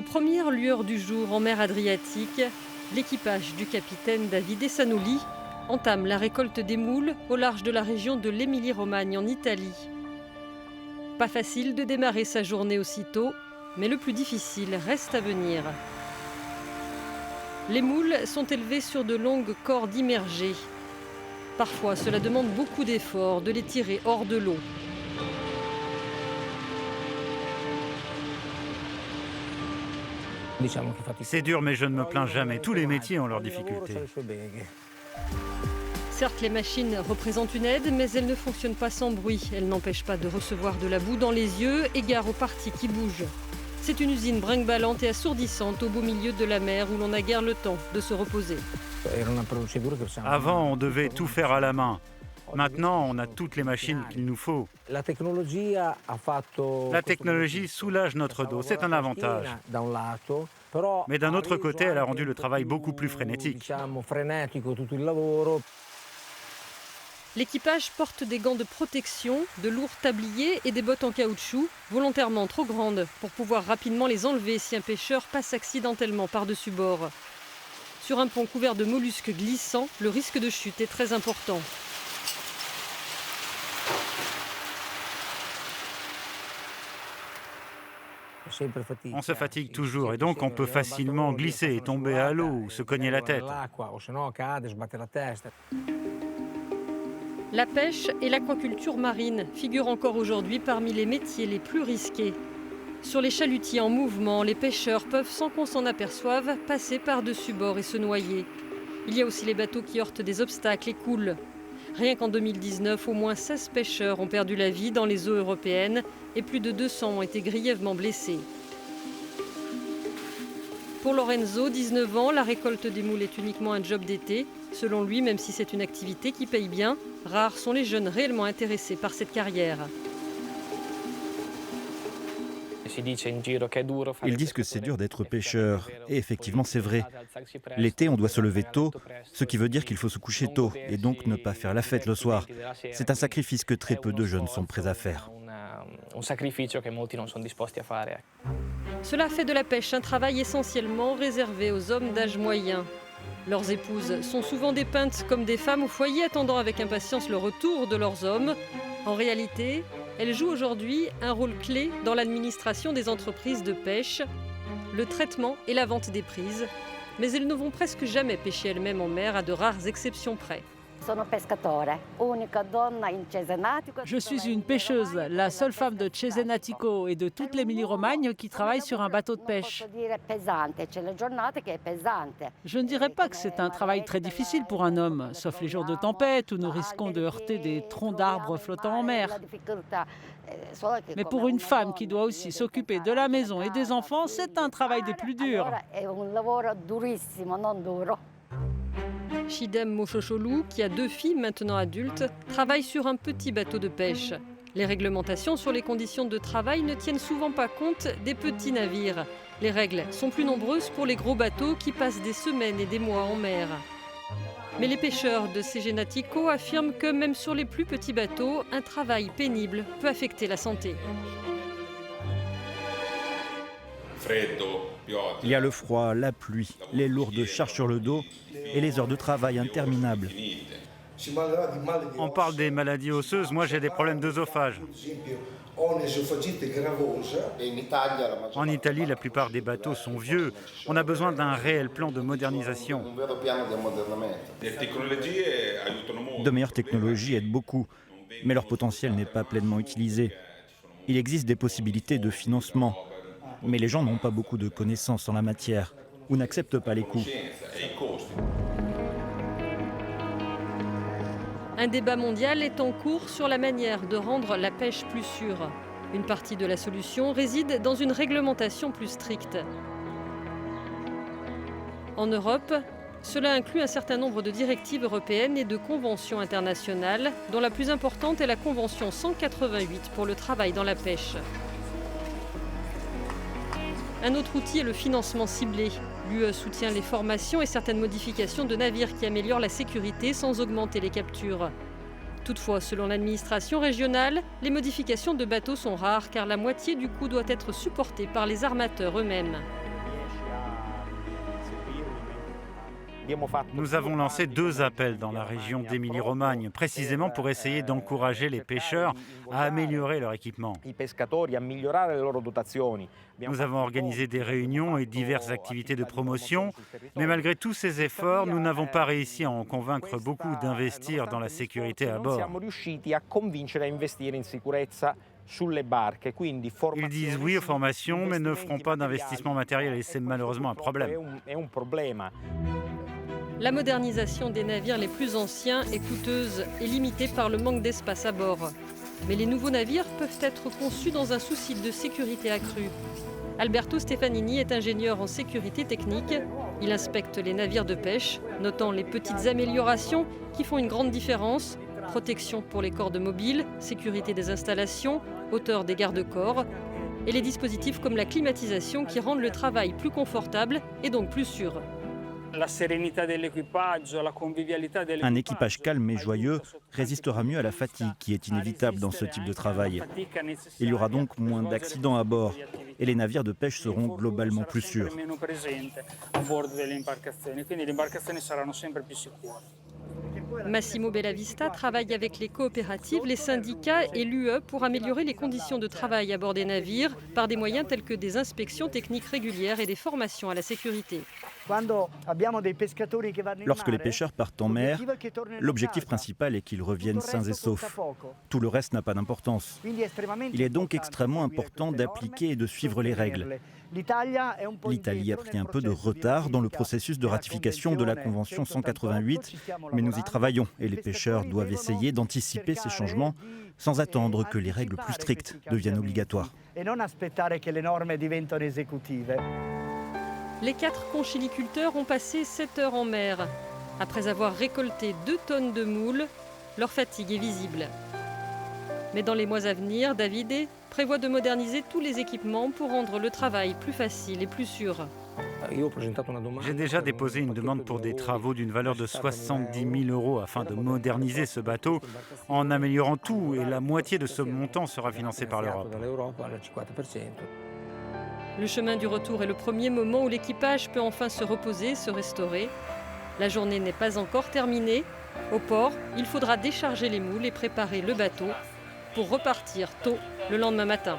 premières lueurs du jour en mer Adriatique, l'équipage du capitaine Davide Sanulli entame la récolte des moules au large de la région de l'Émilie-Romagne en Italie. Pas facile de démarrer sa journée aussitôt, mais le plus difficile reste à venir. Les moules sont élevés sur de longues cordes immergées. Parfois, cela demande beaucoup d'efforts de les tirer hors de l'eau. C'est dur, mais je ne me plains jamais. Tous les métiers ont leurs difficultés. Certes, les machines représentent une aide, mais elles ne fonctionnent pas sans bruit. Elles n'empêchent pas de recevoir de la boue dans les yeux, égard aux parties qui bougent. C'est une usine brinque-ballante et assourdissante au beau milieu de la mer où l'on n'a guère le temps de se reposer. Avant, on devait tout faire à la main. Maintenant, on a toutes les machines qu'il nous faut. La technologie soulage notre dos, c'est un avantage. Mais d'un autre côté, elle a rendu le travail beaucoup plus frénétique. L'équipage porte des gants de protection, de lourds tabliers et des bottes en caoutchouc, volontairement trop grandes pour pouvoir rapidement les enlever si un pêcheur passe accidentellement par-dessus bord. Sur un pont couvert de mollusques glissants, le risque de chute est très important. On se fatigue toujours et donc on peut facilement glisser et tomber à l'eau ou se cogner la tête. La pêche et l'aquaculture marine figurent encore aujourd'hui parmi les métiers les plus risqués. Sur les chalutiers en mouvement, les pêcheurs peuvent, sans qu'on s'en aperçoive, passer par-dessus bord et se noyer. Il y a aussi les bateaux qui heurtent des obstacles et coulent. Rien qu'en 2019, au moins 16 pêcheurs ont perdu la vie dans les eaux européennes et plus de 200 ont été grièvement blessés. Pour Lorenzo, 19 ans, la récolte des moules est uniquement un job d'été. Selon lui, même si c'est une activité qui paye bien, rares sont les jeunes réellement intéressés par cette carrière. Ils disent que c'est dur d'être pêcheur, et effectivement c'est vrai. L'été, on doit se lever tôt, ce qui veut dire qu'il faut se coucher tôt, et donc ne pas faire la fête le soir. C'est un sacrifice que très peu de jeunes sont prêts à faire. Cela fait de la pêche un travail essentiellement réservé aux hommes d'âge moyen. Leurs épouses sont souvent dépeintes comme des femmes au foyer attendant avec impatience le retour de leurs hommes. En réalité, elles jouent aujourd'hui un rôle clé dans l'administration des entreprises de pêche, le traitement et la vente des prises. Mais elles ne vont presque jamais pêcher elles-mêmes en mer, à de rares exceptions près. Je suis une pêcheuse, la seule femme de Cesenatico et de toute l'Émilie-Romagne qui travaille sur un bateau de pêche. Je ne dirais pas que c'est un travail très difficile pour un homme, sauf les jours de tempête où nous risquons de heurter des troncs d'arbres flottant en mer. Mais pour une femme qui doit aussi s'occuper de la maison et des enfants, c'est un travail des plus durs. Chidem Moshosholou, qui a 2 filles maintenant adultes, travaille sur un petit bateau de pêche. Les réglementations sur les conditions de travail ne tiennent souvent pas compte des petits navires. Les règles sont plus nombreuses pour les gros bateaux qui passent des semaines et des mois en mer. Mais les pêcheurs de Cesenatico affirment que même sur les plus petits bateaux, un travail pénible peut affecter la santé. Il y a le froid, la pluie, les lourdes charges sur le dos et les heures de travail interminables. On parle des maladies osseuses, moi j'ai des problèmes d'œsophage. En Italie, la plupart des bateaux sont vieux. On a besoin d'un réel plan de modernisation. De meilleures technologies aident beaucoup, mais leur potentiel n'est pas pleinement utilisé. Il existe des possibilités de financement, mais les gens n'ont pas beaucoup de connaissances en la matière ou n'acceptent pas les coûts. Un débat mondial est en cours sur la manière de rendre la pêche plus sûre. Une partie de la solution réside dans une réglementation plus stricte. En Europe, cela inclut un certain nombre de directives européennes et de conventions internationales, dont la plus importante est la Convention 188 pour le travail dans la pêche. Un autre outil est le financement ciblé. L'UE soutient les formations et certaines modifications de navires qui améliorent la sécurité sans augmenter les captures. Toutefois, selon l'administration régionale, les modifications de bateaux sont rares car la moitié du coût doit être supportée par les armateurs eux-mêmes. Nous avons lancé 2 appels dans la région d'Émilie-Romagne, précisément pour essayer d'encourager les pêcheurs à améliorer leur équipement. Nous avons organisé des réunions et diverses activités de promotion, mais malgré tous ces efforts, nous n'avons pas réussi à en convaincre beaucoup d'investir dans la sécurité à bord. Ils disent oui aux formations, mais ne feront pas d'investissement matériel et c'est malheureusement un problème. La modernisation des navires les plus anciens est coûteuse et limitée par le manque d'espace à bord. Mais les nouveaux navires peuvent être conçus dans un souci de sécurité accrue. Alberto Stefanini est ingénieur en sécurité technique. Il inspecte les navires de pêche, notant les petites améliorations qui font une grande différence. Protection pour les cordes mobiles, sécurité des installations, hauteur des garde-corps et les dispositifs comme la climatisation qui rendent le travail plus confortable et donc plus sûr. Un équipage calme et joyeux résistera mieux à la fatigue qui est inévitable dans ce type de travail. Il y aura donc moins d'accidents à bord et les navires de pêche seront globalement plus sûrs. Massimo Bellavista travaille avec les coopératives, les syndicats et l'UE pour améliorer les conditions de travail à bord des navires par des moyens tels que des inspections techniques régulières et des formations à la sécurité. Lorsque les pêcheurs partent en mer, l'objectif principal est qu'ils reviennent sains et saufs. Tout le reste n'a pas d'importance. Il est donc extrêmement important d'appliquer et de suivre les règles. L'Italie a pris un peu de retard dans le processus de ratification de la Convention 188, mais nous y travaillons et les pêcheurs doivent essayer d'anticiper ces changements sans attendre que les règles plus strictes deviennent obligatoires. Les 4 conchiliculteurs ont passé 7 heures en mer. Après avoir récolté 2 tonnes de moules, leur fatigue est visible. Mais dans les mois à venir, Davide prévoit de moderniser tous les équipements pour rendre le travail plus facile et plus sûr. J'ai déjà déposé une demande pour des travaux d'une valeur de 70 000 € afin de moderniser ce bateau en améliorant tout et la moitié de ce montant sera financé par l'Europe. Le chemin du retour est le premier moment où l'équipage peut enfin se reposer, se restaurer. La journée n'est pas encore terminée. Au port, il faudra décharger les moules et préparer le bateau pour repartir tôt le lendemain matin.